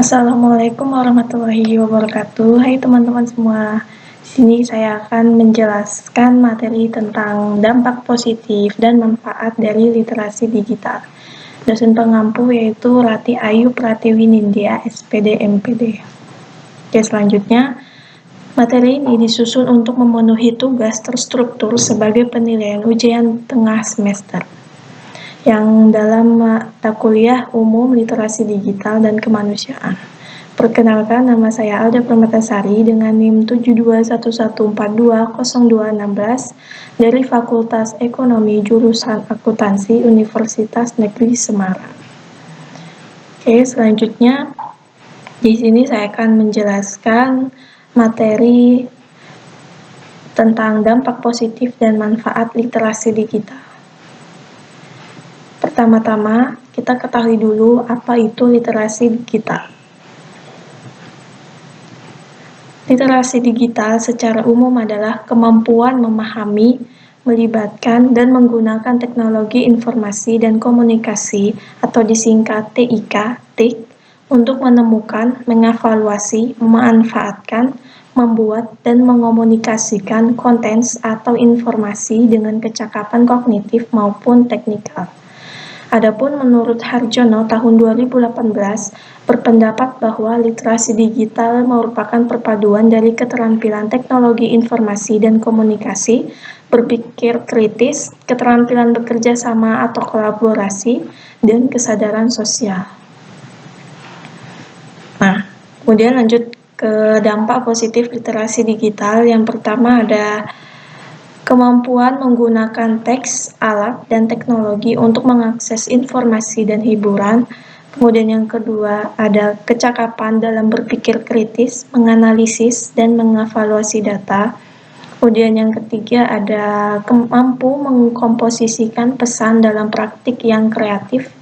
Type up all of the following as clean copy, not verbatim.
Assalamualaikum warahmatullahi wabarakatuh. Hai teman-teman semua. Di sini saya akan menjelaskan materi tentang dampak positif dan manfaat dari literasi digital. Dosen pengampu yaitu Rati Ayu Pratiwi Nindya, SPD MPD. Oke, selanjutnya materi ini disusun untuk memenuhi tugas terstruktur sebagai penilaian ujian tengah semester yang dalam mata kuliah umum literasi digital dan kemanusiaan. Perkenalkan, nama saya Alda Permatasari dengan NIM 7211420216 dari Fakultas Ekonomi Jurusan Akuntansi Universitas Negeri Semarang. Oke, selanjutnya di sini saya akan menjelaskan materi tentang dampak positif dan manfaat literasi digital. Pertama-tama, kita ketahui dulu apa itu literasi digital. Literasi digital secara umum adalah kemampuan memahami, melibatkan, dan menggunakan teknologi informasi dan komunikasi atau disingkat TIK, untuk menemukan, mengevaluasi, memanfaatkan, membuat, dan mengomunikasikan konten atau informasi dengan kecakapan kognitif maupun teknikal. Adapun menurut Harjono tahun 2018 berpendapat bahwa literasi digital merupakan perpaduan dari keterampilan teknologi informasi dan komunikasi, berpikir kritis, keterampilan bekerja sama atau kolaborasi, dan kesadaran sosial. Nah, kemudian lanjut ke dampak positif literasi digital. Yang pertama ada kemampuan menggunakan teks, alat, dan teknologi untuk mengakses informasi dan hiburan. Kemudian yang kedua, ada kecakapan dalam berpikir kritis, menganalisis, dan mengevaluasi data. Kemudian yang ketiga, ada mampu mengkomposisikan pesan dalam praktik yang kreatif.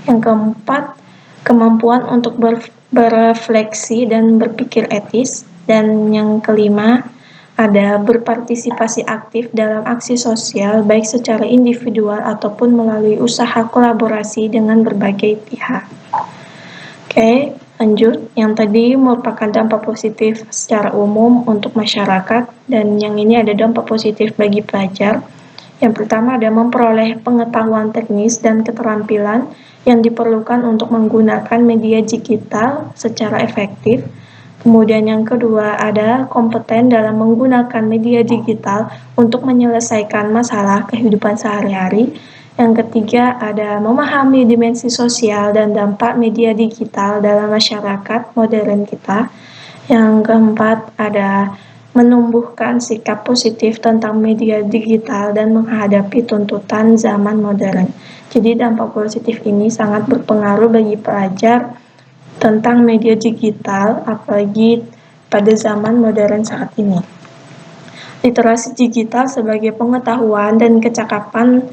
Yang keempat, kemampuan untuk berefleksi dan berpikir etis. Dan yang kelima, ada berpartisipasi aktif dalam aksi sosial baik secara individual ataupun melalui usaha kolaborasi dengan berbagai pihak. Oke, lanjut. Yang tadi merupakan dampak positif secara umum untuk masyarakat dan yang ini ada dampak positif bagi pelajar. Yang pertama ada memperoleh pengetahuan teknis dan keterampilan yang diperlukan untuk menggunakan media digital secara efektif. Kemudian yang kedua ada kompeten dalam menggunakan media digital untuk menyelesaikan masalah kehidupan sehari-hari. Yang ketiga ada memahami dimensi sosial dan dampak media digital dalam masyarakat modern kita. Yang keempat ada menumbuhkan sikap positif tentang media digital dan menghadapi tuntutan zaman modern. Jadi dampak positif ini sangat berpengaruh bagi pelajar tentang media digital, apalagi pada zaman modern saat ini. Literasi digital sebagai pengetahuan dan kecakapan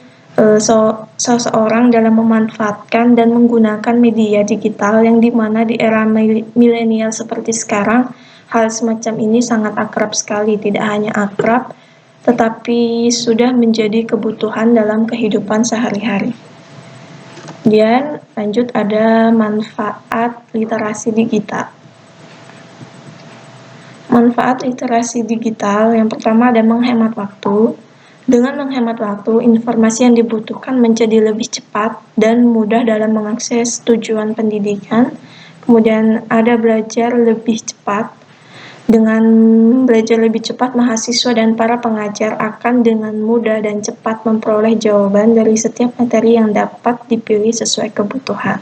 seseorang dalam memanfaatkan dan menggunakan media digital yang dimana di era milenial seperti sekarang, hal semacam ini sangat akrab sekali, tidak hanya akrab, tetapi sudah menjadi kebutuhan dalam kehidupan sehari-hari. Kemudian lanjut ada manfaat literasi digital. Manfaat literasi digital yang pertama ada menghemat waktu. Dengan menghemat waktu, informasi yang dibutuhkan menjadi lebih cepat dan mudah dalam mengakses tujuan pendidikan. Kemudian ada belajar lebih cepat. Dengan belajar lebih cepat, mahasiswa dan para pengajar akan dengan mudah dan cepat memperoleh jawaban dari setiap materi yang dapat dipilih sesuai kebutuhan.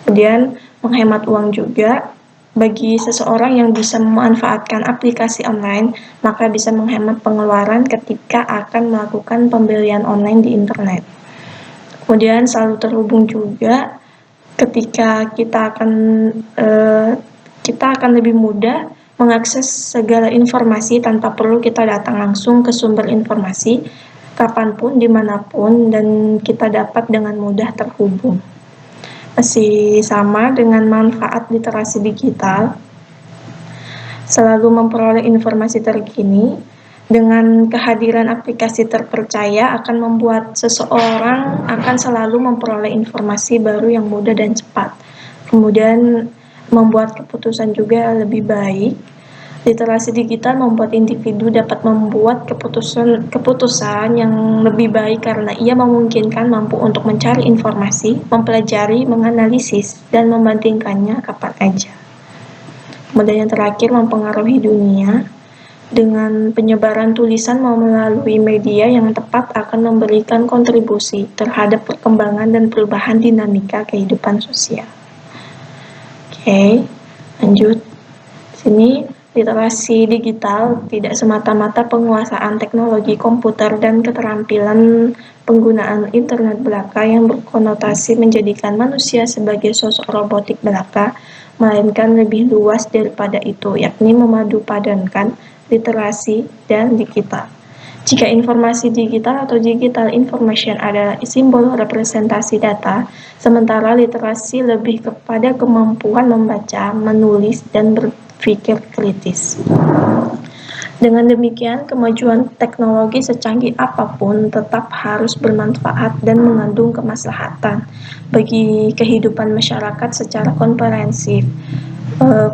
Kemudian menghemat uang juga. Bagi seseorang yang bisa memanfaatkan aplikasi online, maka bisa menghemat pengeluaran ketika akan melakukan pembelian online di internet. Kemudian selalu terhubung juga ketika kita akan lebih mudah mengakses segala informasi tanpa perlu kita datang langsung ke sumber informasi kapanpun, dimanapun, dan kita dapat dengan mudah terhubung. Masih sama dengan manfaat literasi digital, selalu memperoleh informasi terkini. Dengan kehadiran aplikasi terpercaya akan membuat seseorang akan selalu memperoleh informasi baru yang mudah dan cepat. Kemudian membuat keputusan juga lebih baik. Literasi digital membuat individu dapat membuat keputusan yang lebih baik karena ia memungkinkan mampu untuk mencari informasi, mempelajari, menganalisis, dan membandingkannya kapan aja. Kemudian yang terakhir, mempengaruhi dunia. Dengan penyebaran tulisan melalui media yang tepat akan memberikan kontribusi terhadap perkembangan dan perubahan dinamika kehidupan sosial. Oke, lanjut. Sini, literasi digital tidak semata-mata penguasaan teknologi komputer dan keterampilan penggunaan internet belaka yang berkonotasi menjadikan manusia sebagai sosok robotik belaka, melainkan lebih luas daripada itu, yakni memadupadankan literasi dan digital. Jika informasi digital atau digital information adalah simbol representasi data, sementara literasi lebih kepada kemampuan membaca, menulis, dan berpikir kritis. Dengan demikian, kemajuan teknologi secanggih apapun tetap harus bermanfaat dan mengandung kemaslahatan bagi kehidupan masyarakat secara komprehensif,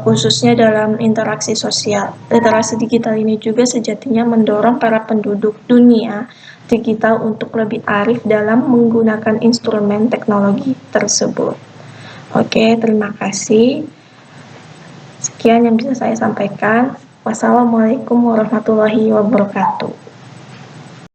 khususnya dalam interaksi sosial. Literasi digital ini juga sejatinya mendorong para penduduk dunia digital untuk lebih arif dalam menggunakan instrumen teknologi tersebut. Oke, terima kasih. Sekian yang bisa saya sampaikan. Wassalamualaikum warahmatullahi wabarakatuh.